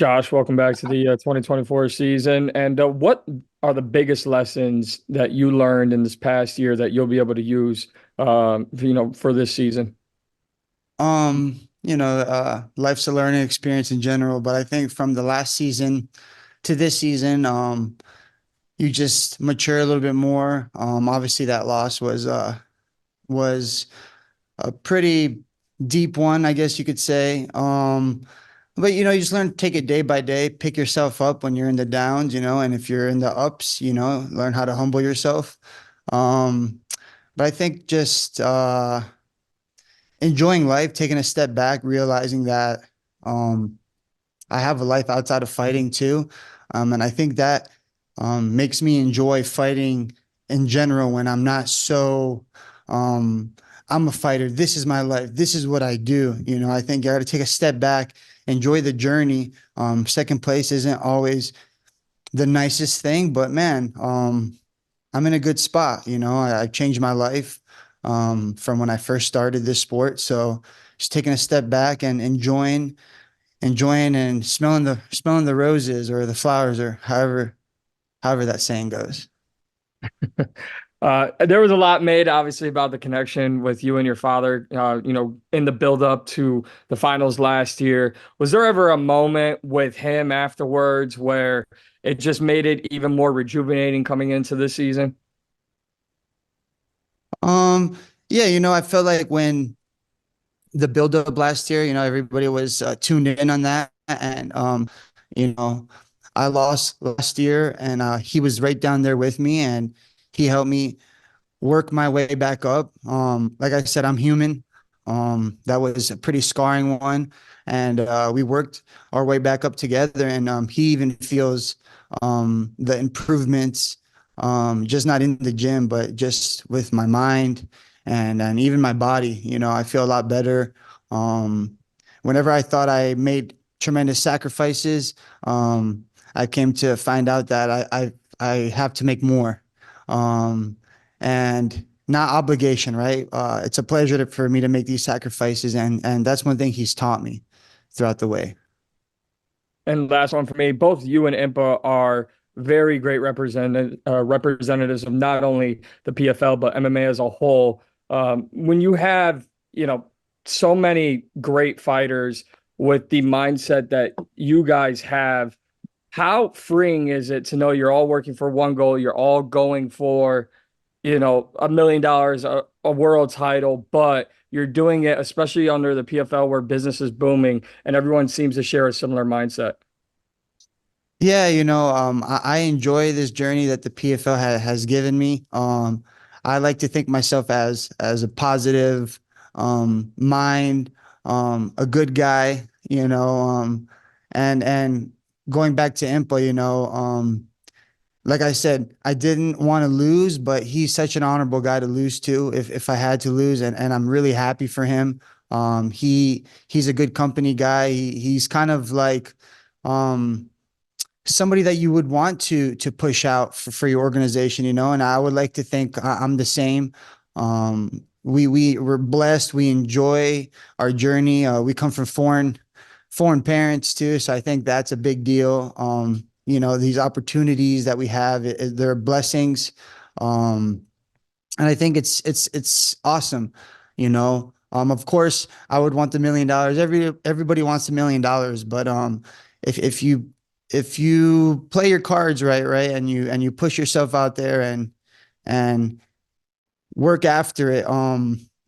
Josh, welcome back to the 2024 season. And what are the biggest lessons that you learned in this past year that you'll be able to use, for this season? Life's a learning experience in general, but I think from the last season to this season, you just mature a little bit more. Obviously that loss was a pretty deep one, I guess you could say. But you just learn to take it day by day, pick yourself up when you're in the downs, and if you're in the ups, learn how to humble yourself. Um, but I think just enjoying life, taking a step back, realizing that um, I have a life outside of fighting too. And I think that makes me enjoy fighting in general when I'm not so, um, I'm a fighter. This is my life. This is what I do. I think I got to take a step back, enjoy the journey. Second place isn't always the nicest thing, but man, I'm in a good spot. I've changed my life from when I first started this sport. So just taking a step back and enjoying and smelling the roses or the flowers or however that saying goes. There was a lot made, obviously, about the connection with you and your father, in the build up to the finals last year. Was there ever a moment with him afterwards where it just made it even more rejuvenating coming into this season? Um, yeah, I felt like when the build up last year, everybody was tuned in on that. And, you know, I lost last year and he was right down there with me and he helped me work my way back up. Like I said, I'm human. That was a pretty scarring one. And we worked our way back up together. And he even feels the improvements, just not in the gym, but just with my mind and even my body. I feel a lot better. Um, Whenever I thought I made tremendous sacrifices, I came to find out that I have to make more. Um, and not obligation, right? It's a pleasure for me to make these sacrifices, and that's one thing he's taught me throughout the way. And last one for me, both you and Impa are very great representatives of not only the PFL but MMA as a whole. When you have, so many great fighters with the mindset that you guys have, how freeing is it to know you're all working for one goal, you're all going for, $1 million, a world title, but you're doing it, especially under the PFL where business is booming and everyone seems to share a similar mindset. Yeah, I enjoy this journey that the PFL has given me. I like to think myself as a positive mind, a good guy, and going back to Impa, like I said, I didn't want to lose, but he's such an honorable guy to lose to if I had to lose, and I'm really happy for him. He's a good company guy. He's kind of like somebody that you would want to push out for your organization, and I would like to think I'm the same. We're blessed. We enjoy our journey. We come from foreign parents too, so I think that's a big deal. These opportunities that we have, they're blessings. Um, and I think it's awesome. Of course, I would want the $1 million. Everybody wants $1 million, but if you play your cards right, and you push yourself out there and work after it,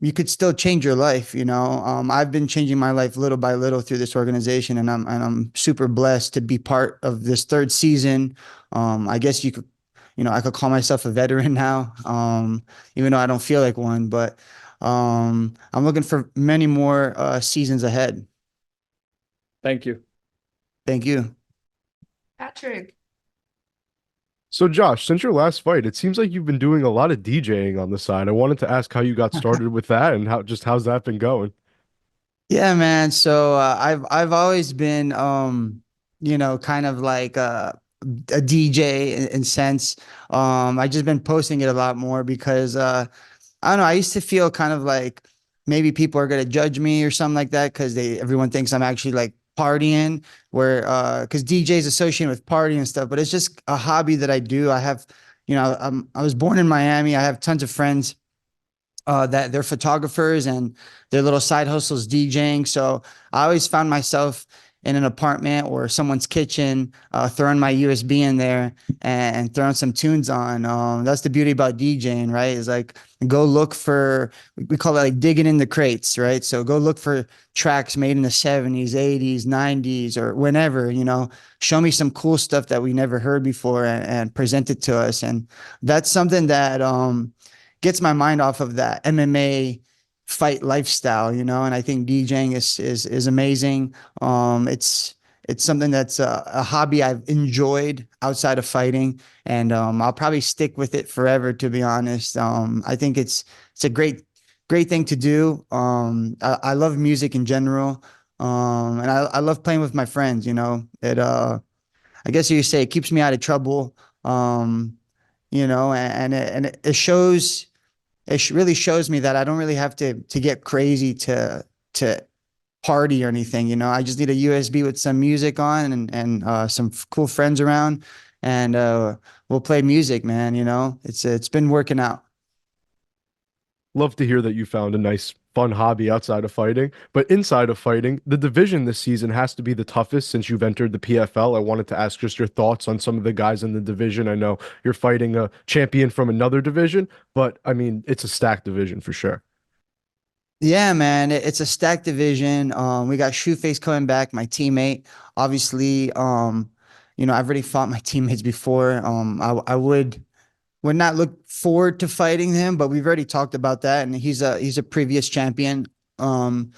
you could still change your life. I've been changing my life little by little through this organization, and I'm super blessed to be part of this third season. I guess I could call myself a veteran now, even though I don't feel like one, but I'm looking for many more seasons ahead. Thank you. Thank you. Patrick. So Josh, since your last fight, it seems like you've been doing a lot of DJing on the side. I wanted to ask how you got started with that and how's that been going? Yeah, man. So I've always been kind of like a DJ in sense. I just been posting it a lot more because I don't know. I used to feel kind of like maybe people are gonna judge me or something like that because everyone thinks I'm actually like partying where because DJ is associated with partying and stuff, but it's just a hobby that I do. I have, I was born in Miami. I have tons of friends that they're photographers and their little side hustles DJing. So I always found myself in an apartment or someone's kitchen, throwing my USB in there and throwing some tunes on. That's the beauty about DJing, right? Is like go look for, we call it like digging in the crates, right? So go look for tracks made in the 70s, 80s, 90s, or whenever, show me some cool stuff that we never heard before and present it to us. And that's something that, gets my mind off of that MMA fight lifestyle, and I think DJing is amazing. It's something that's a hobby I've enjoyed outside of fighting, and I'll probably stick with it forever, to be honest. I think it's a great thing to do. I love music in general, and I love playing with my friends. I guess you say it keeps me out of trouble. And it shows really shows me that I don't really have to get crazy to party or anything. I just need a USB with some music on and some cool friends around, and we'll play music, man. It's been working out. Love to hear that you found a nice, fun hobby outside of fighting. But inside of fighting, the division this season has to be the toughest since you've entered the PFL. I wanted to ask just your thoughts on some of the guys in the division. I know you're fighting a champion from another division, but I mean, it's a stacked division for sure. Yeah, man, it's a stacked division. We got Shoeface coming back, my teammate. Obviously, I've already fought my teammates before. I would not look forward to fighting him, but we've already talked about that, and he's a previous champion. Um,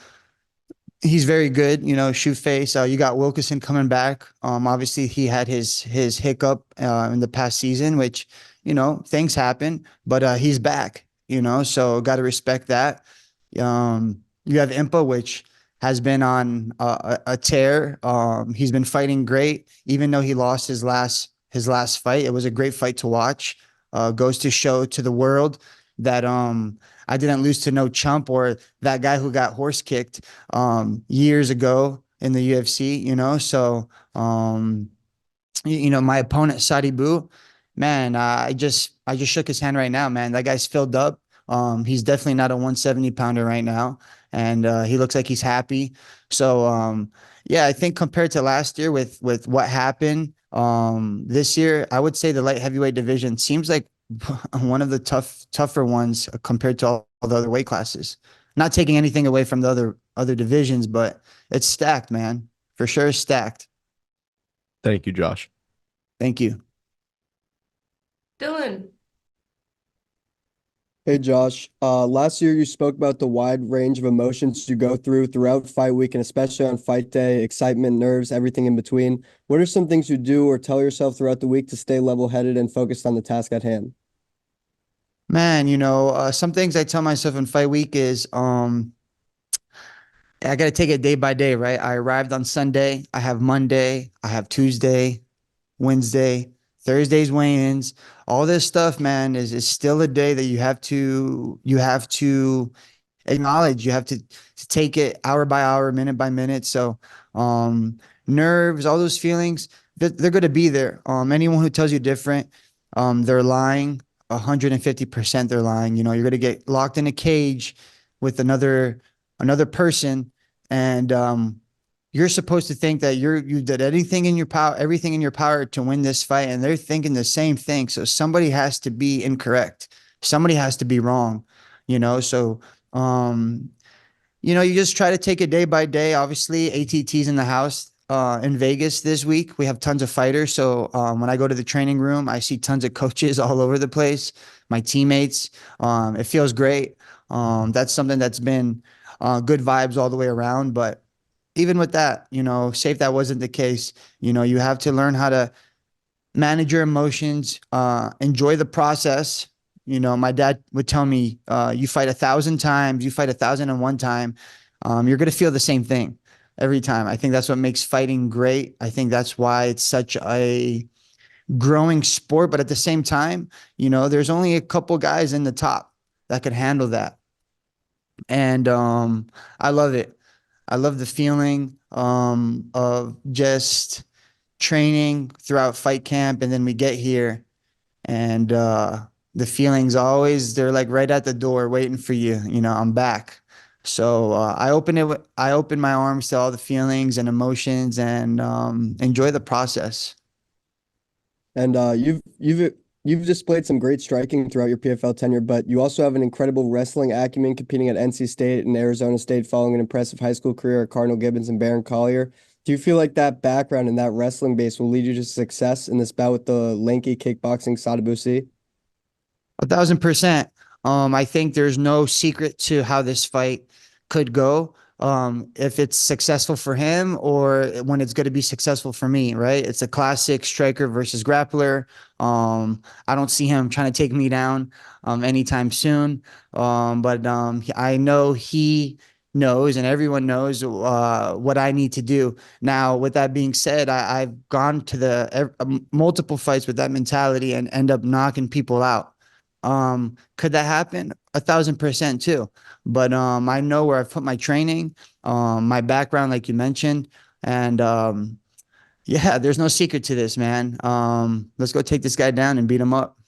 he's very good, shoe face. You got Wilkerson coming back. Obviously he had his hiccup in the past season, which, things happen, but he's back, so got to respect that. You have Impa, which has been on a tear. He's been fighting great, even though he lost his last fight. It was a great fight to watch. Goes to show to the world that I didn't lose to no chump or that guy who got horse kicked years ago in the UFC, So my opponent Sadi Boo, man, I just shook his hand right now, man. That guy's filled up. He's definitely not a 170 pounder right now, and he looks like he's happy. So yeah, I think compared to last year with what happened this year, I would say the light heavyweight division seems like one of the tougher ones compared to all the other weight classes. Not taking anything away from the other divisions, but it's stacked, man. For sure stacked. Thank you, Josh. Thank you. Dylan. Hey Josh, last year you spoke about the wide range of emotions you go through throughout fight week and especially on fight day, excitement, nerves, everything in between. What are some things you do or tell yourself throughout the week to stay level-headed and focused on the task at hand? Man, some things I tell myself in fight week is I got to take it day by day, right? I arrived on Sunday, I have Monday, I have Tuesday, Wednesday, Thursday's weigh-ins. All this stuff, man, is still a day that you have to acknowledge. You have to take it hour by hour, minute by minute. So nerves, all those feelings, they're going to be there. Anyone who tells you different, they're lying. 150% they're lying. You're going to get locked in a cage with another person, and you're supposed to think that you did everything in your power to win this fight, and they're thinking the same thing. So somebody has to be incorrect. Somebody has to be wrong, So, you just try to take it day by day. Obviously, ATT's in the house in Vegas this week. We have tons of fighters. So when I go to the training room, I see tons of coaches all over the place, my teammates. It feels great. That's something that's been good vibes all the way around. But even with that, say if that wasn't the case, you have to learn how to manage your emotions, enjoy the process. My dad would tell me, you fight 1,000 times, you fight 1,001 time. You're going to feel the same thing every time. I think that's what makes fighting great. I think that's why it's such a growing sport. But at the same time, there's only a couple guys in the top that could handle that. And I love it. I love the feeling of just training throughout fight camp, and then we get here, and the feelings always they're like right at the door waiting for you. You know, I'm back. So I open my arms to all the feelings and emotions, and enjoy the process. And you've displayed some great striking throughout your PFL tenure, but you also have an incredible wrestling acumen, competing at NC State and Arizona State following an impressive high school career at Cardinal Gibbons and Barron Collier. Do you feel like that background and that wrestling base will lead you to success in this bout with the lanky kickboxing Sadabusi? 1,000%. I think there's no secret to how this fight could go. If it's successful for him or when it's going to be successful for me, right? It's a classic striker versus grappler. I don't see him trying to take me down anytime soon. But I know he knows and everyone knows what I need to do. Now, with that being said, I've gone to multiple fights with that mentality and end up knocking people out. Could that happen? 1,000% too. But I know where I've put my training, my background, like you mentioned, and yeah, there's no secret to this, man. Let's go take this guy down and beat him up.